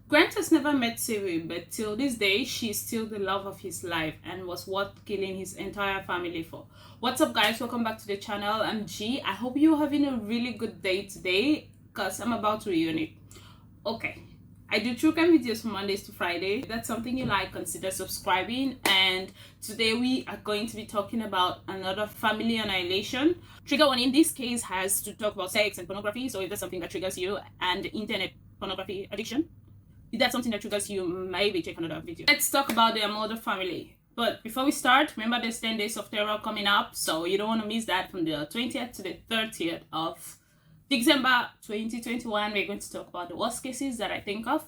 Grant has never met Siri, but till this day, she's still the love of his life and was worth killing his entire family for. What's up, guys? Welcome back to the channel. I'm G. I hope you're having a really good day today because I'm about to ruin it. Okay. I do true crime videos from Mondays to Friday. If that's something you like, consider subscribing. And today we are going to be talking about another family annihilation. Trigger one in this case has to talk about sex and pornography. So if that's something that triggers you, and internet pornography addiction, if that's something that triggers you, maybe check another video. Let's talk about the Amato family. But before we start, remember there's 10 days of terror coming up, so you don't want to miss that. From the 20th to the 30th of December 2021, we're going to talk about the worst cases that I think of.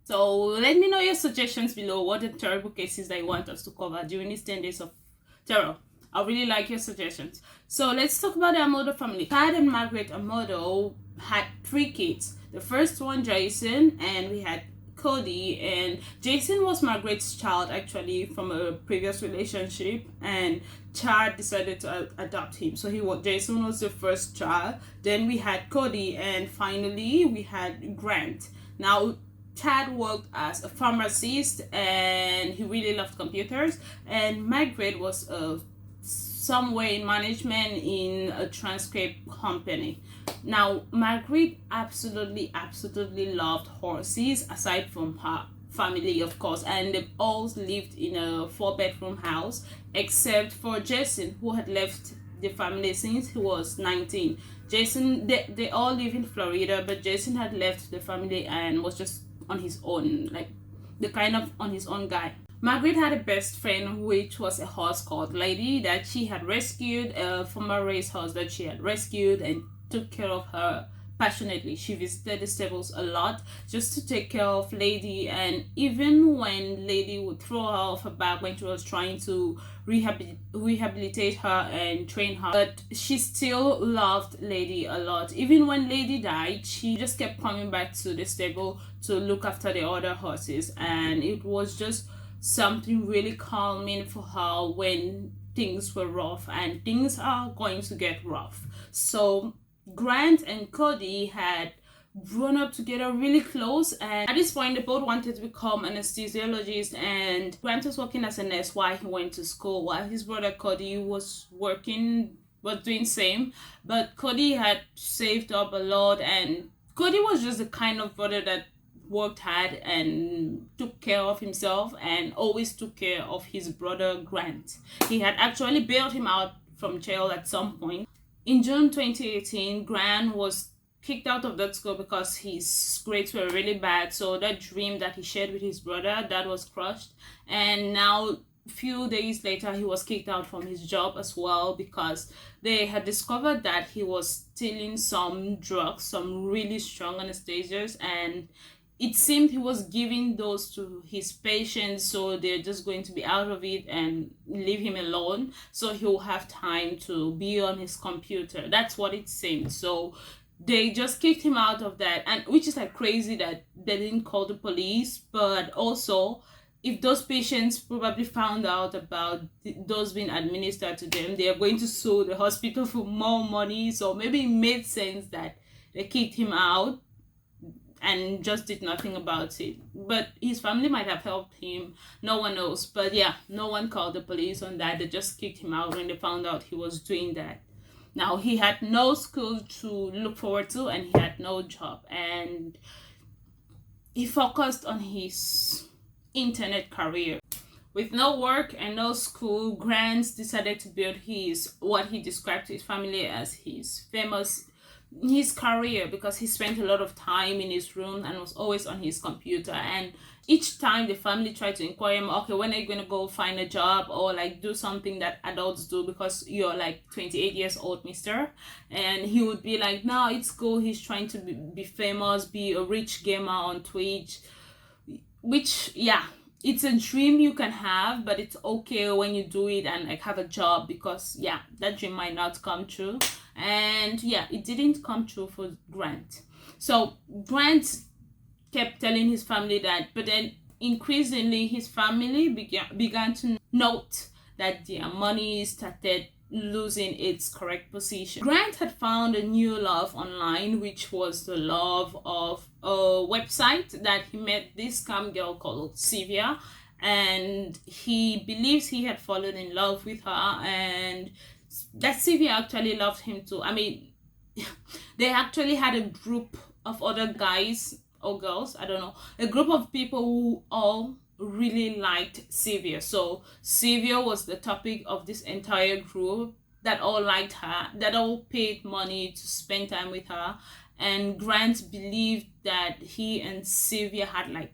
So let me know your suggestions below. What are the terrible cases that you want us to cover during these 10 days of terror? I really like your suggestions. So let's talk about the Amato family. Tad and Margaret Amato had 3 kids. The first one, Jason, and we had Cody, and Jason was Margaret's child actually from a previous relationship, and Chad decided to adopt him. So Jason was the first child. Then we had Cody, and finally we had Grant. Now Chad worked as a pharmacist and he really loved computers, and Margaret was somewhere in management in a transcript company. Now Margaret absolutely loved horses, aside from her family of course, and they all lived in a 4-bedroom house except for Jason, who had left the family since he was 19. Jason, they all live in Florida, but Jason had left the family and was just on his own, like the kind of on his own guy. Margaret had a best friend, which was a horse called Lady that she had rescued, a former racehorse that she had rescued and took care of her passionately. She visited the stables a lot just to take care of Lady, and even when Lady would throw her off her back when she was trying to rehabilitate her and train her, but she still loved Lady a lot. Even when Lady died, she just kept coming back to the stable to look after the other horses, and it was just something really calming for her when things were rough, and things are going to get rough. So Grant and Cody had grown up together really close, and at this point they both wanted to become anesthesiologists, and Grant was working as a nurse while he went to school, while his brother Cody was working but doing same. But Cody had saved up a lot, and Cody was just the kind of brother that worked hard and took care of himself and always took care of his brother Grant. He had actually bailed him out from jail at some point. In June 2018, Grant was kicked out of that school because his grades were really bad, so that dream that he shared with his brother, that was crushed. And now few days later he was kicked out from his job as well because they had discovered that he was stealing some drugs, some really strong anesthesias, and it seemed he was giving those to his patients, so they're just going to be out of it and leave him alone so he'll have time to be on his computer. That's what it seemed. So they just kicked him out of that, and which is like crazy that they didn't call the police. But also, if those patients probably found out about those being administered to them, they are going to sue the hospital for more money. So maybe it made sense that they kicked him out and just did nothing about it. But his family might have helped him, no one knows. But yeah, no one called the police on that. They just kicked him out when they found out he was doing that. Now he had no school to look forward to, and he had no job, and he focused on his internet career. With no work and no school, Grant decided to build what he described to his family as his career, because he spent a lot of time in his room and was always on his computer. And each time the family tried to inquire him, okay, when are you going to go find a job or like do something that adults do because you're like 28 years old, mister? And he would be like, no, it's cool. He's trying to be famous, be a rich gamer on Twitch, which, yeah, it's a dream you can have, but it's okay when you do it and like have a job, because yeah, that dream might not come true. And yeah, it didn't come true for Grant. So Grant kept telling his family that, but then increasingly his family began to note that their money started losing its correct position. Grant had found a new love online, which was the love of a website that he met this scam girl called Sylvia, and he believes he had fallen in love with her, and that Sylvia actually loved him too. I mean, they actually had a group of other guys or girls, I don't know, a group of people who all really liked Sylvia. So Sylvia was the topic of this entire group that all liked her, that all paid money to spend time with her. And Grant believed that he and Sylvia had like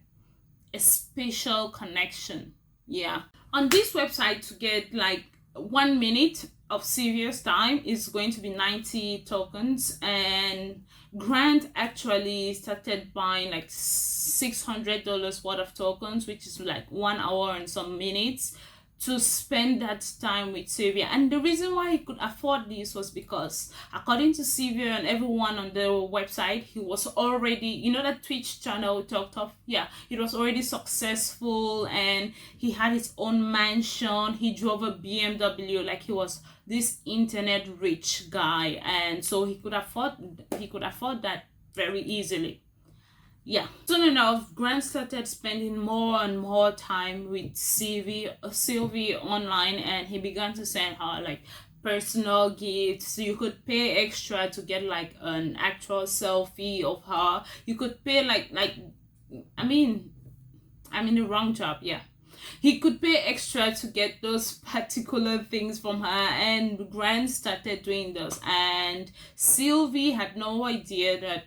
a special connection. Yeah. On this website, to get like 1 minute of Sylvia's time is going to be 90 tokens, and Grant actually started buying like $600 worth of tokens, which is like 1 hour and some minutes, to spend that time with Sylvia. And the reason why he could afford this was because, according to Sylvia and everyone on the website, he was already, you know, that Twitch channel we talked of, yeah, it was already successful, and he had his own mansion, he drove a BMW, like he was this internet rich guy, and so he could afford that very easily. Yeah. Soon enough, Grant started spending more and more time with Sylvie online, and he began to send her like personal gifts. You could pay extra to get like an actual selfie of her. You could pay like I mean, I'm in the wrong job, yeah. He could pay extra to get those particular things from her, and Grant started doing those, and Sylvie had no idea that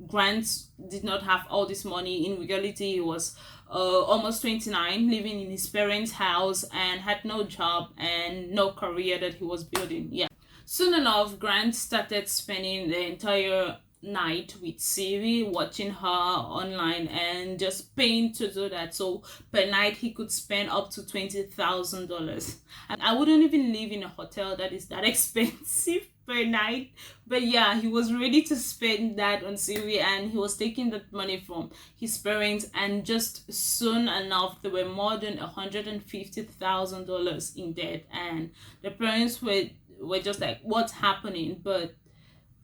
Grant did not have all this money. In reality, he was almost 29, living in his parents' house, and had no job and no career that he was building. Yeah. Soon enough, Grant started spending the entire night with Siri, watching her online, and just paying to do that. So per night he could spend up to $20,000. I wouldn't even live in a hotel that is that expensive per night, but yeah, he was ready to spend that on Siri, and he was taking that money from his parents, and just soon enough there were more than $150,000 in debt, and the parents were just like, what's happening? But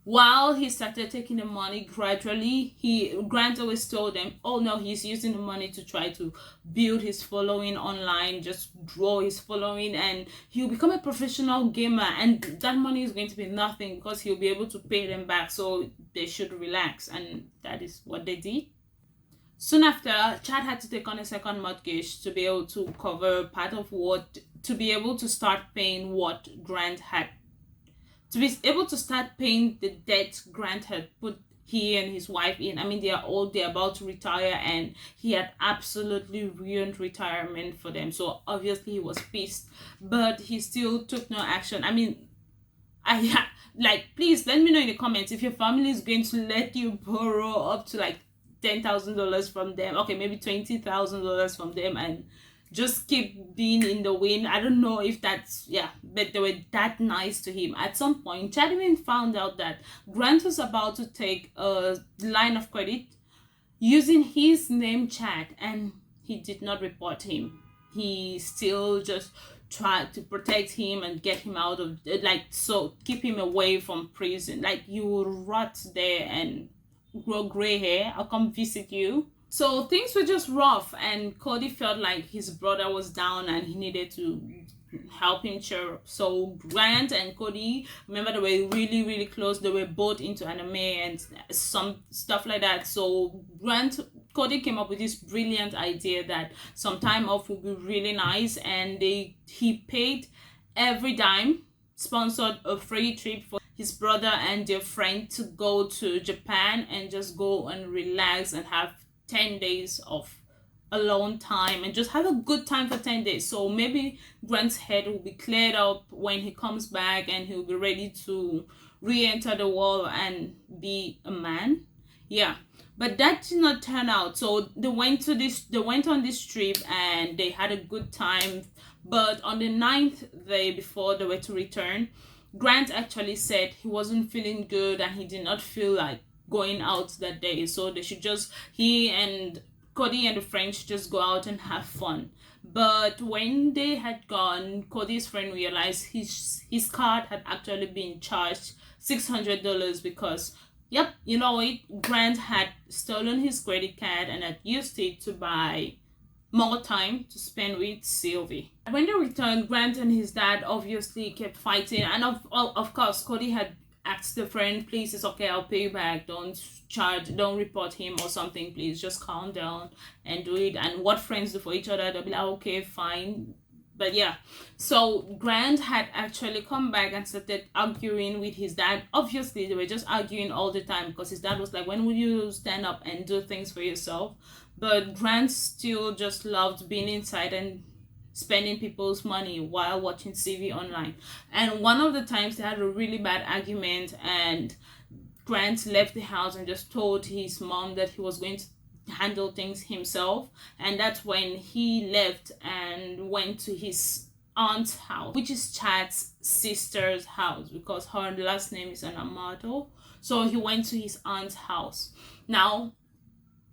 while he started taking the money gradually, Grant always told them, oh no, he's using the money to try to build his following online, just grow his following, and he'll become a professional gamer, and that money is going to be nothing because he'll be able to pay them back, so they should relax. And that is what they did. Soon after, Chad had to take on a second mortgage to be able to cover part of to be able to start paying what Grant had, to be able to start paying the debt Grant had put he and his wife in. I mean, they're about to retire, and he had absolutely ruined retirement for them. So obviously he was pissed, but he still took no action. I mean, please let me know in the comments if your family is going to let you borrow up to like $10,000 from them, okay, maybe $20,000 from them, and just keep being in the win. I don't know if that's, yeah, but they were that nice to him. At some point, Chad even found out that Grant was about to take a line of credit using his name Chad, and he did not report him. He still just tried to protect him and get him out of, so keep him away from prison. Like, you will rot there and grow gray hair, I'll come visit you. So things were just rough, and Cody felt like his brother was down and he needed to help him cheer up. So Grant and Cody, remember, they were really, really close. They were both into anime and some stuff like that. So Cody came up with this brilliant idea that some time off would be really nice, and he paid every dime, sponsored a free trip for his brother and their friend to go to Japan and just go and relax and have 10 days of alone time and just have a good time for 10 days. So maybe Grant's head will be cleared up when he comes back, and he'll be ready to re-enter the world and be a man. Yeah, but that did not turn out. So they went on this trip and they had a good time, but on the 9th day before they were to return, Grant actually said he wasn't feeling good and he did not feel like going out that day, so they should just, he and Cody and the friend should just go out and have fun. But when they had gone, Cody's friend realized his card had actually been charged $600 because, yep, you know it, Grant had stolen his credit card and had used it to buy more time to spend with Sylvie. When they returned, Grant and his dad obviously kept fighting, and of course Cody had asked the friend, please, it's okay, I'll pay you back, don't report him or something, please just calm down and do it. And what friends do for each other, they'll be like, okay, fine. But yeah, so Grant had actually come back and started arguing with his dad. Obviously they were just arguing all the time because his dad was like, when will you stand up and do things for yourself? But Grant still just loved being inside and spending people's money while watching TV online. And one of the times they had a really bad argument, and Grant left the house and just told his mom that he was going to handle things himself. And that's when he left and went to his aunt's house, which is Chad's sister's house, because her last name is an Amato. So he went to his aunt's house. Now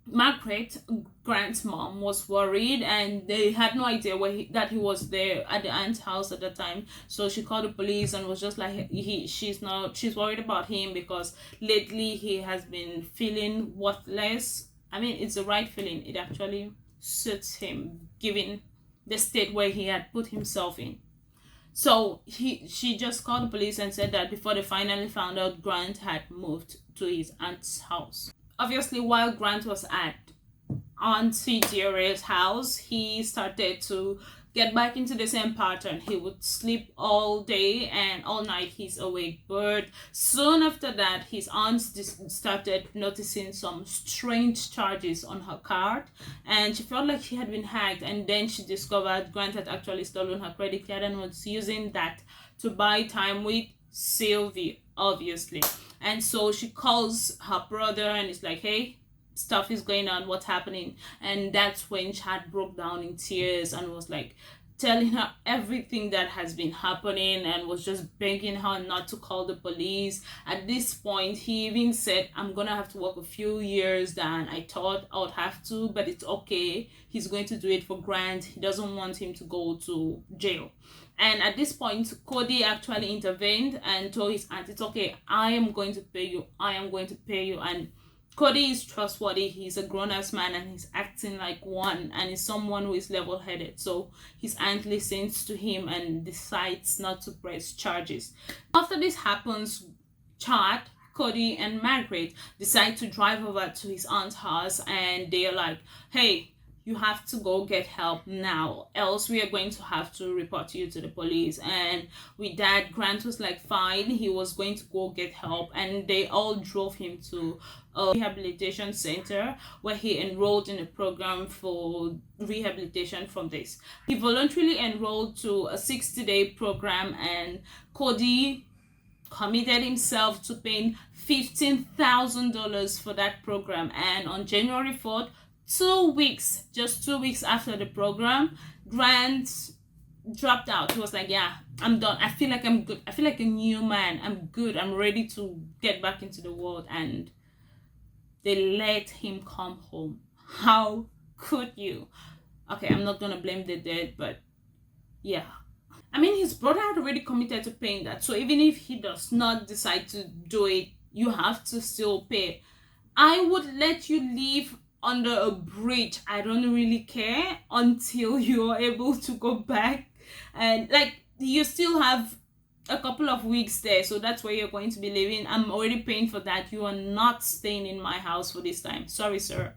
Margaret, Grant's mom, was worried, and they had no idea that he was there at the aunt's house at the time. So she called the police and was just like, she's worried about him because lately he has been feeling worthless. I mean, it's the right feeling. It actually suits him given the state where he had put himself in. So she just called the police and said that before they finally found out, Grant had moved to his aunt's house. Obviously, while Grant was at Auntie Deare's house, he started to get back into the same pattern. He would sleep all day and all night he's awake. But soon after that, his aunt started noticing some strange charges on her card, and she felt like she had been hacked. And then she discovered Grant had actually stolen her credit card and was using that to buy time with Sylvie, obviously. And so she calls her brother and it's like, hey, stuff is going on, what's happening? And that's when Chad broke down in tears and was like telling her everything that has been happening and was just begging her not to call the police. At this point, he even said, I'm gonna have to work a few years than I thought I would have to, but it's okay. He's going to do it for Grant. He doesn't want him to go to jail. And at this point, Cody actually intervened and told his aunt, it's okay, I am going to pay you. I am going to pay you. And Cody is trustworthy. He's a grown-ass man and he's acting like one, and is someone who is level-headed. So his aunt listens to him and decides not to press charges. After this happens, Chad, Cody, and Margaret decide to drive over to his aunt's house, and they're like, hey, you have to go get help now, else we are going to have to report you to the police. And with that, Grant was like, fine, he was going to go get help, and they all drove him to a rehabilitation center where he enrolled in a program for rehabilitation from this. He voluntarily enrolled to a 60-day program, and Cody committed himself to paying $15,000 for that program. And on January 4th, just 2 weeks after the program, Grant dropped out. He was like, yeah, I'm done. I feel like I'm good. I feel like a new man. I'm good. I'm ready to get back into the world. And they let him come home. How could you? Okay, I'm not gonna blame the dead, but yeah. I mean, his brother had already committed to paying that. So even if he does not decide to do it, you have to still pay. I would let you live under a bridge, I don't really care, until you're able to go back. And like, you still have a couple of weeks there, so that's where you're going to be living. I'm already paying for that. You are not staying in my house for this time. Sorry, sir,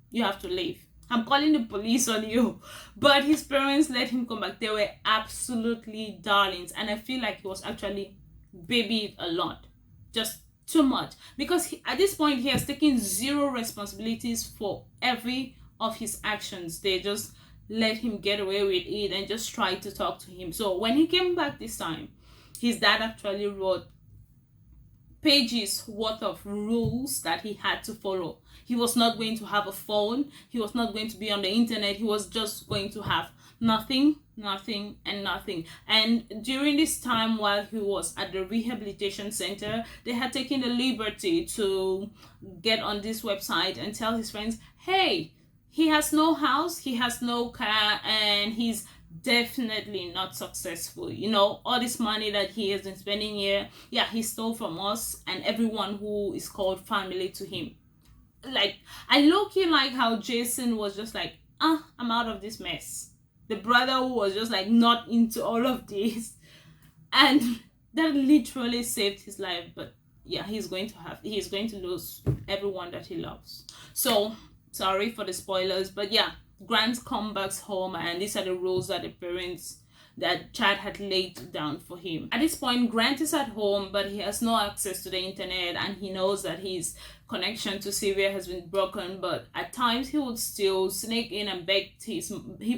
you have to leave. I'm calling the police on you. But his parents let him come back. They were absolutely darlings, and I feel like he was actually babied a lot, just too much, because at this point he has taken zero responsibilities for every of his actions. They just let him get away with it and just try to talk to him. So when he came back this time, his dad actually wrote pages worth of rules that he had to follow. He was not going to have a phone. He was not going to be on the internet. He was just going to have nothing, and nothing. And during this time, while he was at the rehabilitation center, they had taken the liberty to get on this website and tell his friends, hey, He has no house, he has no car, and he's definitely not successful. You know, all this money that he has been spending here, yeah, he stole from us and everyone who is called family to him. Like, I low-key like how Jason was just like, I'm out of this mess. The brother who was just like not into all of this, and that literally saved his life. But yeah, he's going to lose everyone that he loves. So sorry for the spoilers, but yeah, Grant comes back home, and these are the rules that the parents that Chad had laid down for him. At this point, Grant is at home, but he has no access to the internet, and he knows that his connection to Sylvia has been broken. But at times, he would still sneak in and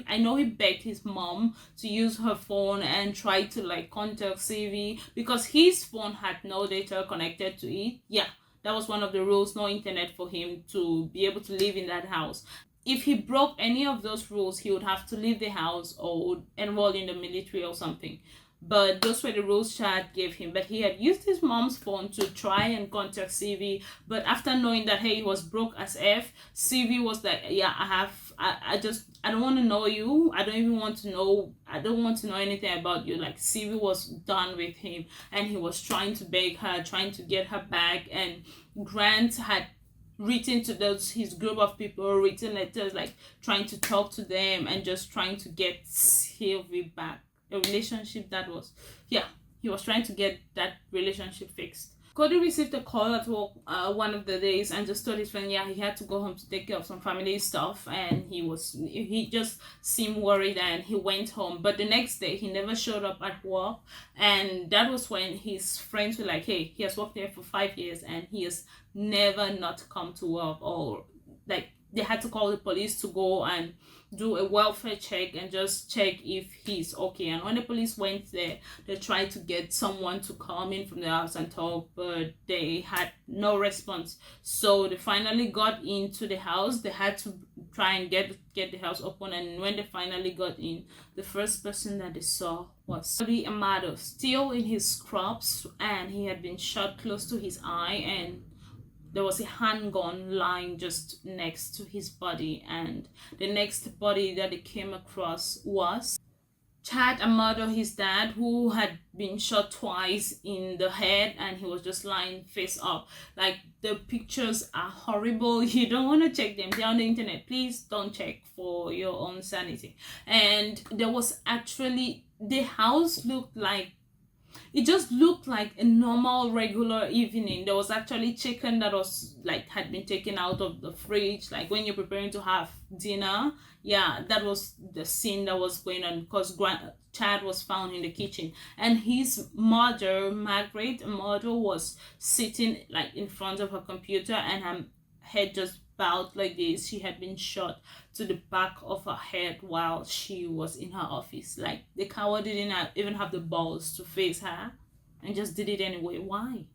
I know he begged his mom to use her phone and try to like contact Sylvia because his phone had no data connected to it. Yeah, that was one of the rules, no internet for him to be able to live in that house. If he broke any of those rules, he would have to leave the house or enroll in the military or something. But those were the rules Chad gave him. But he had used his mom's phone to try and contact CV. But after knowing that, hey, he was broke as F, CV was like, yeah, I don't want to know you. I don't want to know anything about you. Like, CV was done with him. And he was trying to beg her, trying to get her back. And Grant had written to his group of people, written letters, like trying to talk to them and just trying to get Sylvie back. A relationship that was, yeah, he was trying to get that relationship fixed. Cody received a call at work one of the days and just told his friend, yeah, he had to go home to take care of some family stuff, and he just seemed worried and he went home. But the next day he never showed up at work, and that was when his friends were like, hey, he has worked there for 5 years and he has never not come to work, or like they had to call the police to go and do a welfare check and just check if he's okay. And when the police went there, they tried to get someone to come in from the house and talk, but they had no response. So they finally got into the house. They had to try and get the house open, and when they finally got in, the first person that they saw was Grant Amato, still in his scrubs, and he had been shot close to his eye, and there was a handgun lying just next to his body. And the next body that they came across was Chad Amato, his dad, who had been shot twice in the head, and he was just lying face up. Like, the pictures are horrible. You don't want to check them. They're on the internet. Please don't check for your own sanity. And there was actually, the house looked like, it just looked like a normal regular evening. There was actually chicken that was like had been taken out of the fridge, like when you're preparing to have dinner. Yeah, that was the scene that was going on, because Chad was found in the kitchen, and his mother, Margaret Amato, was sitting like in front of her computer, and her head just bowed like this. She had been shot to the back of her head while she was in her office. Like, the coward didn't even have the balls to face her and just did it anyway. Why?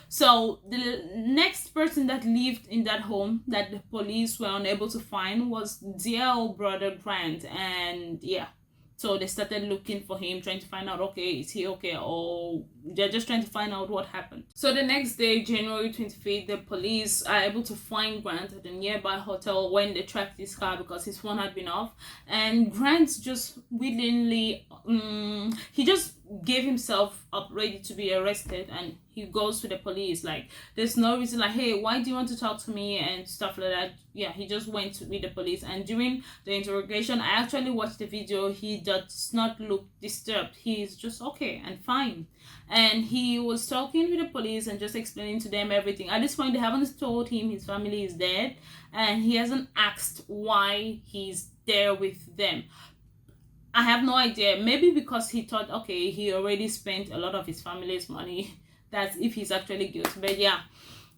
So the next person that lived in that home that the police were unable to find was dear old brother Grant. And yeah, so they started looking for him, trying to find out, okay, is he okay? Or they're just trying to find out what happened. So the next day, January 25th, the police are able to find Grant at a nearby hotel when they tracked his car because his phone had been off. And Grant just willingly, he just gave himself up ready to be arrested, and he goes to the police. Like, there's no reason, like, hey, why do you want to talk to me and stuff like that. Yeah, he just went to meet the police, and during the interrogation, I actually watched the video. He does not look disturbed. He's just okay and fine, and he was talking with the police and just explaining to them everything. At this point, they haven't told him his family is dead, and he hasn't asked why he's there with them. I have no idea. Maybe because he thought, okay, he already spent a lot of his family's money. That's if he's actually guilty. But yeah,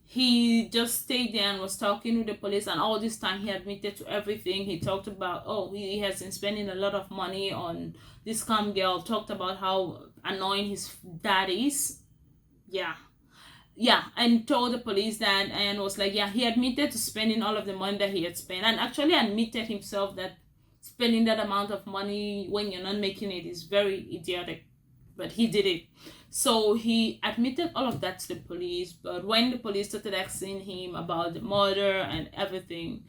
he just stayed there and was talking with the police, and all this time he admitted to everything. He talked about, oh, he has been spending a lot of money on this scam girl, talked about how annoying his dad is. Yeah, and told the police that, and was like, yeah, he admitted to spending all of the money that he had spent, and actually admitted himself that spending that amount of money when you're not making it is very idiotic, but he did it. So he admitted all of that to the police. But when the police started asking him about the murder and everything,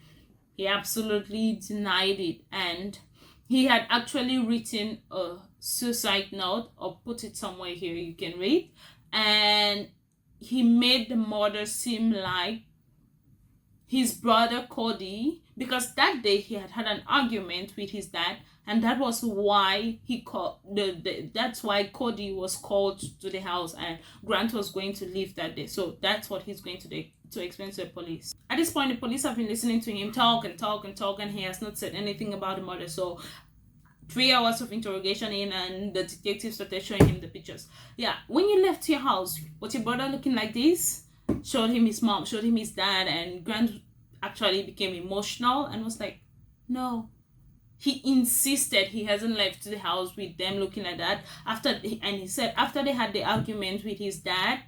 He absolutely denied it, and he had actually written a suicide note, or put it somewhere here you can read, and he made the murder seem like his brother Cody, because that day he had had an argument with his dad, and that was why he called that's why Cody was called to the house, and Grant was going to leave that day. So that's what he's going to do, to explain to the police. At this point, the police have been listening to him talk and talk and talk, and he has not said anything about the murder. So 3 hours of interrogation in, and the detective started showing him the pictures. Yeah, when you left your house, was your brother looking like this? Showed him his mom, showed him his dad, and Grant actually became emotional and was like, no. He insisted he hasn't left the house with them looking like that. And he said after they had the argument with his dad,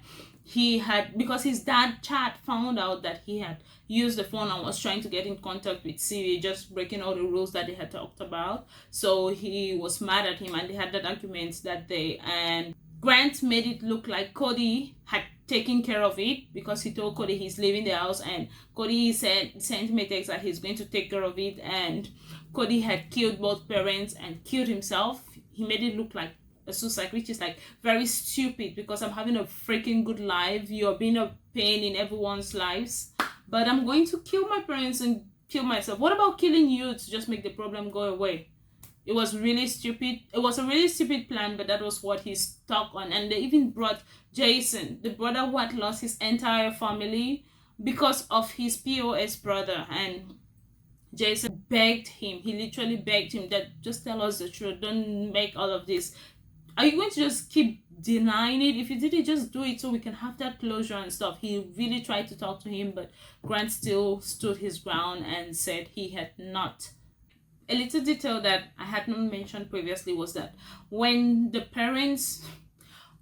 he had, because his dad Chad found out that he had used the phone and was trying to get in contact with Siri, just breaking all the rules that they had talked about. So he was mad at him, and they had that argument that day, and Grant made it look like Cody had taken care of it, because he told Cody he's leaving the house, and Cody sent him a text that he's going to take care of it, and Cody had killed both parents and killed himself. He made it look like a suicide, which is like very stupid, because I'm having a freaking good life. You're being a pain in everyone's lives, but I'm going to kill my parents and kill myself. What about killing you to just make the problem go away? It was really stupid. It was a really stupid plan, but that was what he stuck on. And they even brought Jason, the brother who had lost his entire family because of his POS brother, and Jason begged him. He literally begged him that just tell us the truth. Don't make all of this. Are you going to just keep denying it? If you did it, just do it so we can have that closure and stuff. He really tried to talk to him, but Grant still stood his ground and said he had not. A little detail that I had not mentioned previously was that when the parents,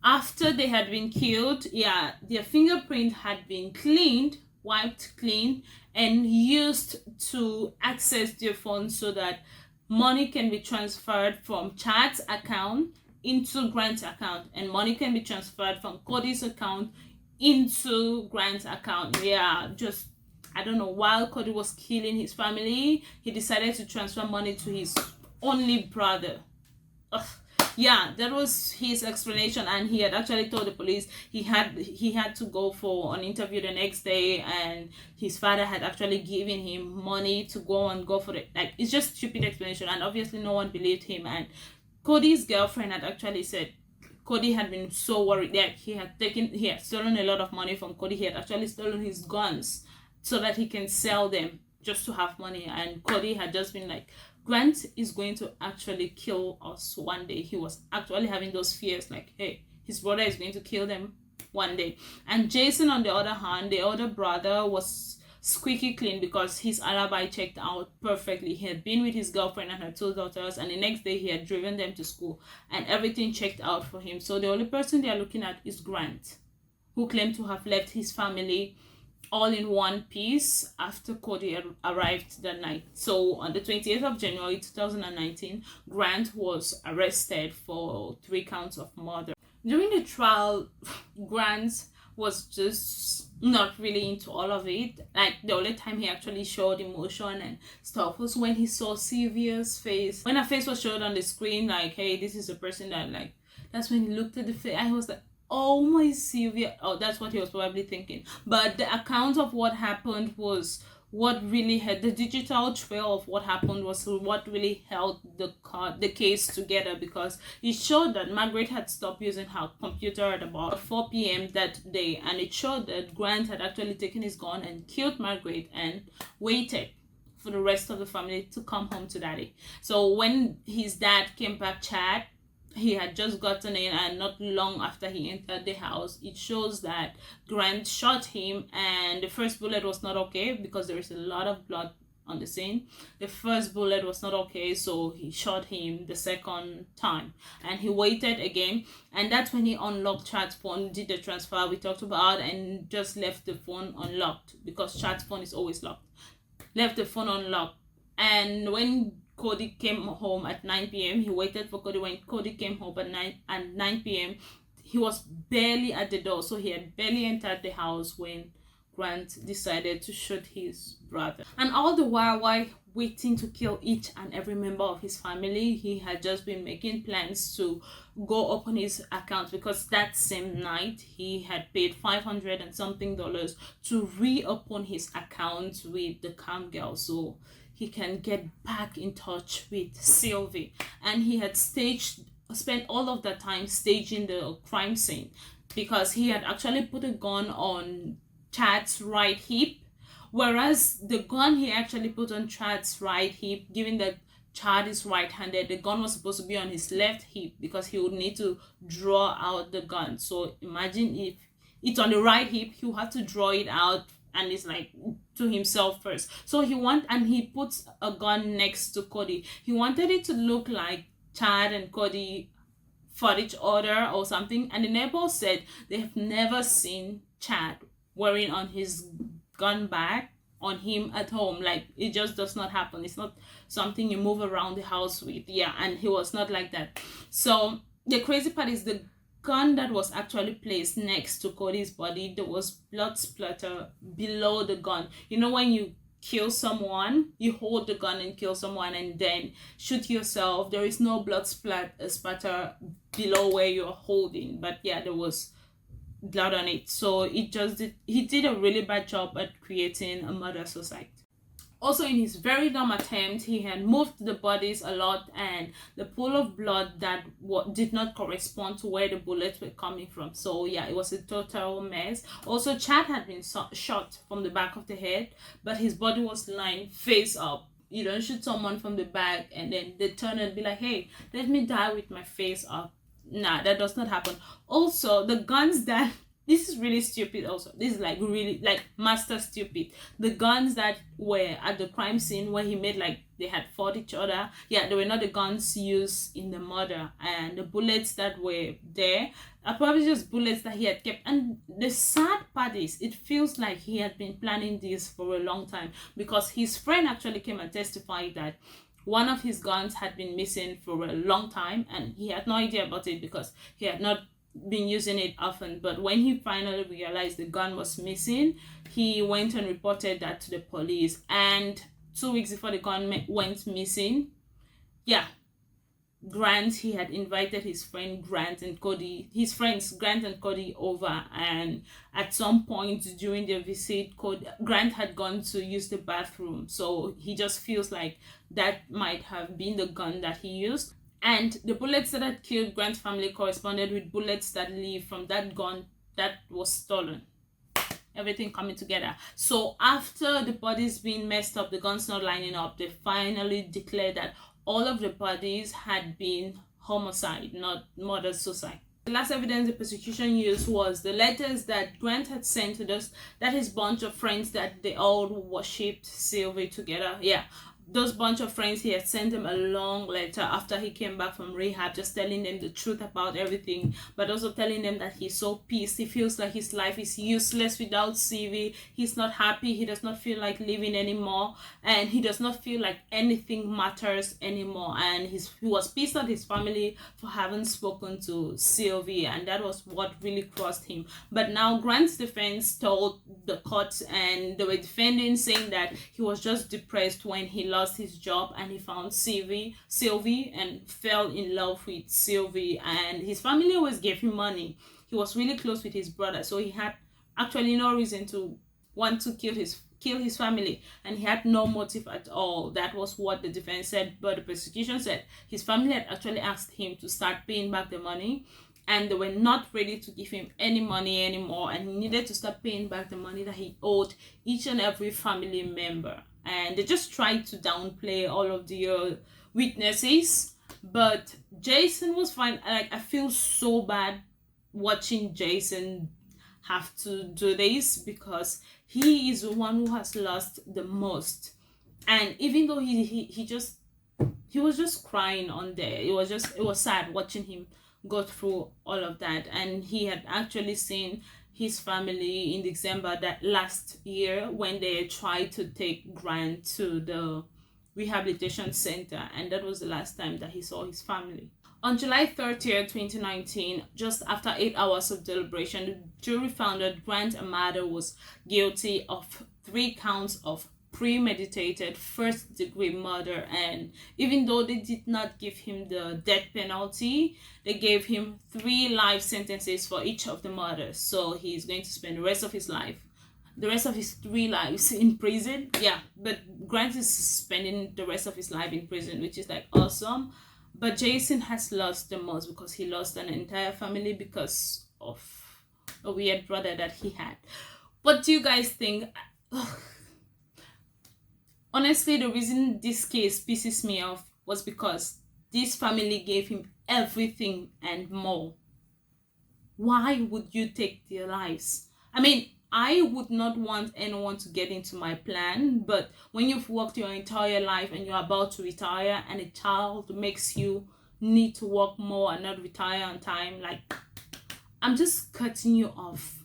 after they had been killed, their fingerprint had been cleaned, wiped clean, and used to access their phone so that money can be transferred from Chad's account into Grant's account, and money can be transferred from Cody's account into Grant's account. Just, I don't know, while Cody was killing his family, he decided to transfer money to his only brother. Ugh. Yeah, that was his explanation, and he had actually told the police he had to go for an interview the next day, and his father had actually given him money to go for it. Like, it's just stupid explanation, and obviously no one believed him. And Cody's girlfriend had actually said Cody had been so worried that he had stolen a lot of money from Cody. He had actually stolen his guns so that he can sell them just to have money. And Cody had just been like, Grant is going to actually kill us one day. He was actually having those fears like, hey, his brother is going to kill them one day. And Jason, on the other hand, the other brother, was squeaky clean because his alibi checked out perfectly. He had been with his girlfriend and her 2 daughters, and the next day he had driven them to school, and everything checked out for him. So the only person they are looking at is Grant, who claimed to have left his family all in one piece after Cody arrived that night. So on the 28th of January 2019, Grant was arrested for 3 counts of murder. During the trial, Grant was just not really into all of it. Like, the only time he actually showed emotion and stuff was when he saw Sylvia's face. When her face was showed on the screen, like, hey, this is a person that, like, that's when he looked at the face. I was like, oh my Sylvia. Oh, that's what he was probably thinking. But the account of what happened was what really had the digital trail of what happened was what really held the case together, because it showed that Margaret had stopped using her computer at about 4 p.m. that day, and it showed that Grant had actually taken his gun and killed Margaret and waited for the rest of the family to come home to daddy. So when his dad came back, Chad, he had just gotten in, and not long after he entered the house, it shows that Grant shot him, and the first bullet was not okay because there is a lot of blood on the scene. The first bullet was not okay, so he shot him the second time, and he waited again, and that's when he unlocked Chad's phone, did the transfer we talked about, and just left the phone unlocked because Chad's phone is always locked. Left the phone unlocked, and when Cody came home at 9 p.m. He waited for Cody. When Cody came home at 9 p.m., he was barely at the door. So he had barely entered the house when Grant decided to shoot his brother. And all the while waiting to kill each and every member of his family, he had just been making plans to go open his account, because that same night he had paid $500 and something to reopen his account with the cam girl, so he can get back in touch with Sylvie. And he had spent all of that time staging the crime scene, because he had actually put a gun on Chad's right hip, whereas the gun he actually put on Chad's right hip, given that Chad is right-handed, the gun was supposed to be on his left hip, because he would need to draw out the gun. So imagine if it's on the right hip, he would have to draw it out, and it's like to himself first. So he puts a gun next to Cody. He wanted it to look like Chad and Cody fought each other or something. And the neighbors said they have never seen Chad wearing on his gun bag on him at home. Like, it just does not happen. It's not something you move around the house with. Yeah, and he was not like that. So the crazy part is the gun that was actually placed next to Cody's body, there was blood splatter below the gun. You know, when you kill someone, you hold the gun and kill someone and then shoot yourself, there is no blood splatter below where you're holding, but yeah, there was blood on it. So he did a really bad job at creating a murder suicide. Also, in his very dumb attempt, he had moved the bodies a lot, and the pool of blood that did not correspond to where the bullets were coming from. So yeah, it was a total mess. Also, Chad had been shot from the back of the head, but his body was lying face up. You don't shoot someone from the back and then they turn and be like, hey, let me die with my face up. Nah, that does not happen. Also, the guns that this is really stupid. Also, this is like really like master stupid. The guns that were at the crime scene where he made like they had fought each other, yeah, they were not the guns used in the murder. And the bullets that were there are probably just bullets that he had kept. And the sad part is, it feels like he had been planning this for a long time, because his friend actually came and testified that one of his guns had been missing for a long time, and he had no idea about it because he had not been using it often. But when he finally realized the gun was missing, he went and reported that to the police. And 2 weeks before the gun went missing, yeah, Grant, he had invited his friend Grant and Cody, his friends Grant and Cody over, and at some point during their visit, Grant had gone to use the bathroom, so he just feels like that might have been the gun that he used. And the bullets that had killed Grant's family corresponded with bullets that leave from that gun that was stolen. Everything coming together. So after the bodies being messed up, the guns not lining up, they finally declared that all of the bodies had been homicide, not murder suicide. The last evidence the prosecution used was the letters that Grant had sent to his bunch of friends that they all worshipped Sylvie together. Yeah, those bunch of friends, he had sent them a long letter after he came back from rehab, just telling them the truth about everything, but also telling them that he's so pissed. He feels like his life is useless without Sylvie. He's not happy. He does not feel like living anymore, and he does not feel like anything matters anymore. And he was pissed at his family for having spoken to Sylvie, and that was what really crossed him. But now Grant's defense told the court, and they were defending, saying that he was just depressed when he lost his job and he found Sylvie and fell in love with Sylvie, and his family always gave him money. He was really close with his brother, so he had actually no reason to want to kill his family, and he had no motive at all. That was what the defense said. But the prosecution said his family had actually asked him to start paying back the money, and they were not ready to give him any money anymore, and he needed to start paying back the money that he owed each and every family member. And they just tried to downplay all of the witnesses, but Jason was fine. Like, I feel so bad watching Jason have to do this, because he is the one who has lost the most. And even though he was just crying on there, it was sad watching him go through all of that. And he had actually seen his family in December that last year when they tried to take Grant to the rehabilitation center, and that was the last time that he saw his family. On July 30th, 2019, just after 8 hours of deliberation, the jury found that Grant Amato was guilty of 3 counts of premeditated first-degree murder, and even though they did not give him the death penalty, they gave him 3 life sentences for each of the murders. So he's going to spend the rest of his 3 lives in prison. Yeah, but Grant is spending the rest of his life in prison, which is like awesome. But Jason has lost the most because he lost an entire family because of a weird brother that he had. What do you guys think? Honestly, the reason this case pisses me off was because this family gave him everything and more. Why would you take their lives? I mean, I would not want anyone to get into my plan, but when you've worked your entire life and you're about to retire and a child makes you need to work more and not retire on time, like, I'm just cutting you off.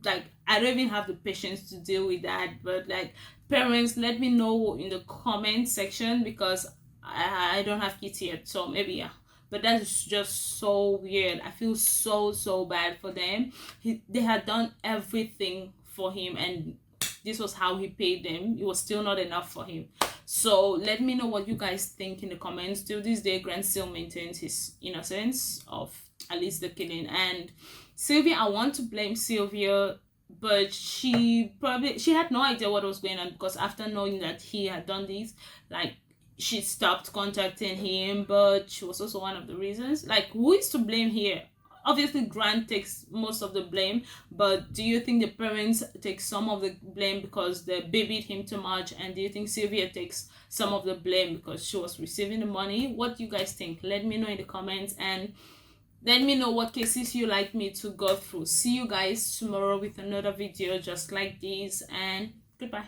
Like, I don't even have the patience to deal with that. But like, parents, let me know in the comment section, because I don't have kids yet, so maybe, yeah. But that's just so weird. I feel so bad for them. They had done everything for him, and this was how he paid them. It was still not enough for him. So let me know what you guys think in the comments. Till this day, Grant still maintains his innocence of at least the killing. And Sylvia, I want to blame Sylvia, but she had no idea what was going on, because after knowing that he had done this, like, she stopped contacting him. But she was also one of the reasons. Like, who is to blame here? Obviously Grant takes most of the blame, but do you think the parents take some of the blame because they babied him too much? And do you think Sylvia takes some of the blame because she was receiving the money? What do you guys think? Let me know in the comments, and let me know what cases you like me to go through. See you guys tomorrow with another video just like this, and goodbye.